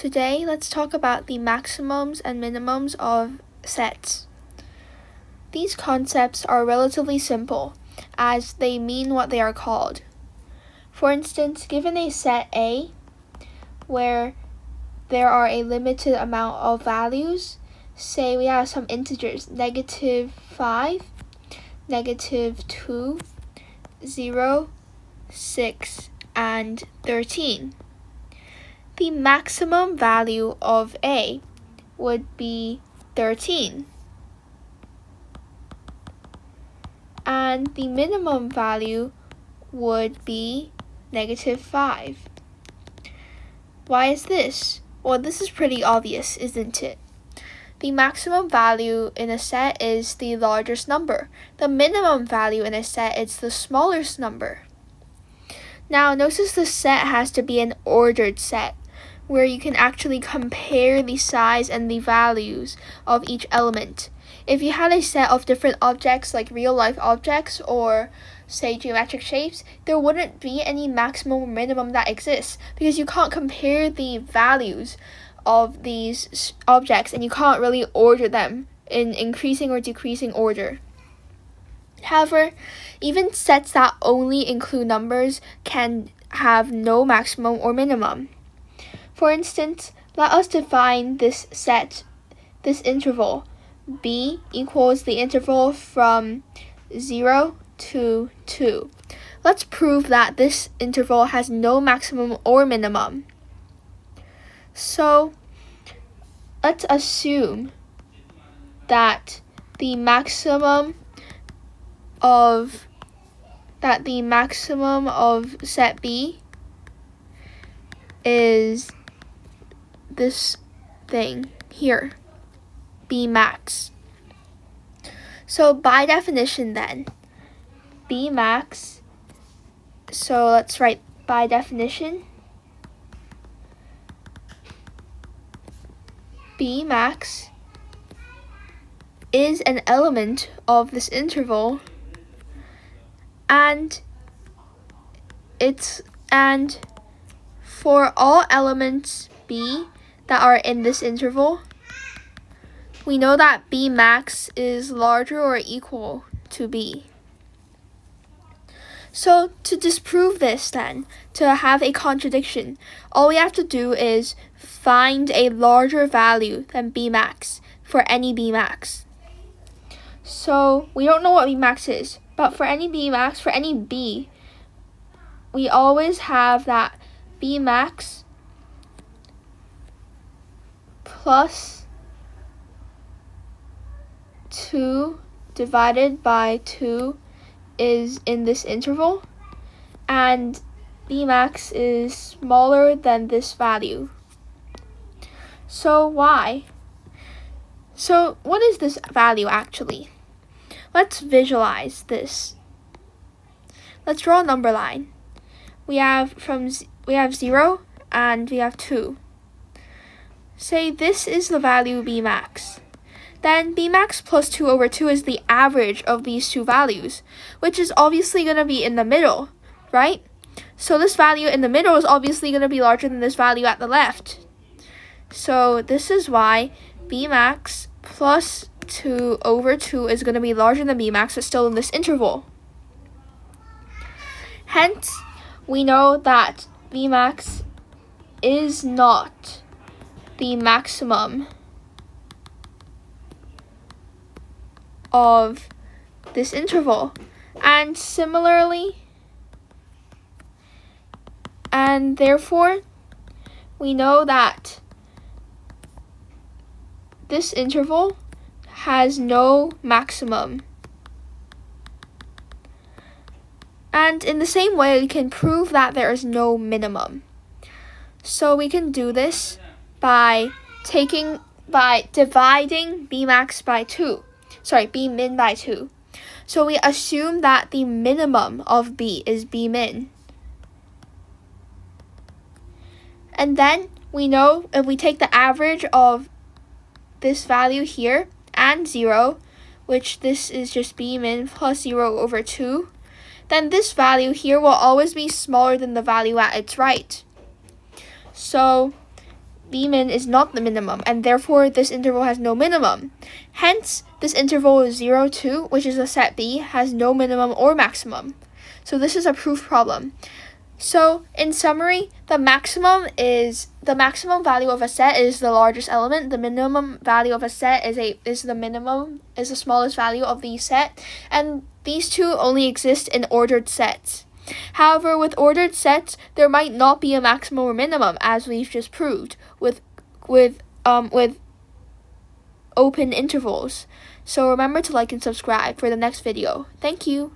Today, let's talk about the maximums and minimums of sets. These concepts are relatively simple, as they mean what they are called. For instance, given a set A, where there are a limited amount of values, say we have some integers, -5, -2, 0, 6, and 13. The maximum value of A would be 13. And the minimum value would be -5. Why is this? Well, this is pretty obvious, isn't it? The maximum value in a set is the largest number. The minimum value in a set is the smallest number. Now, notice the set has to be an ordered set, where you can actually compare the size and the values of each element. If you had a set of different objects like real-life objects or say geometric shapes, there wouldn't be any maximum or minimum that exists because you can't compare the values of these objects and you can't really order them in increasing or decreasing order. However, even sets that only include numbers can have no maximum or minimum. For instance, let us define this interval. B equals the interval from 0 to 2. Let's prove that this interval has no maximum or minimum. So, let's assume that the maximum of set B is this thing here, B max. So by definition then, B max, so let's write by definition, B max is an element of this interval and for all elements B that are in this interval, we know that B max is larger or equal to B. So to disprove this then, to have a contradiction, all we have to do is find a larger value than B max for any B max. So we don't know what B max is, but for any B max, for any B, we always have that B max plus 2 divided by 2 is in this interval, and B max is smaller than this value. So why? So what is this value actually? Let's visualize this. Let's draw a number line. We have 0 and we have 2. Say this is the value B max. Then B max plus 2 over 2 is the average of these two values, which is obviously going to be in the middle, right? So this value in the middle is obviously going to be larger than this value at the left. So this is why B max plus 2 over 2 is going to be larger than B max, but still in this interval. Hence, we know that B max is not the maximum of this interval. And similarly, and therefore, we know that this interval has no maximum. And in the same way, we can prove that there is no minimum. So we can do this by dividing B max by 2. B min by 2. So we assume that the minimum of B is B min. And then we know if we take the average of this value here and 0, which this is just B min plus 0 over 2, then this value here will always be smaller than the value at its right. So Bmin is not the minimum, and therefore this interval has no minimum. Hence, this interval is 0, 2, which is a set B, has no minimum or maximum. So this is a proof problem. So, in summary, the maximum value of a set is the largest element. The minimum value of a set is the smallest value of the set, and these two only exist in ordered sets. However, with ordered sets, there might not be a maximum or minimum, as we've just proved with open intervals. So remember to like and subscribe for the next video. Thank you.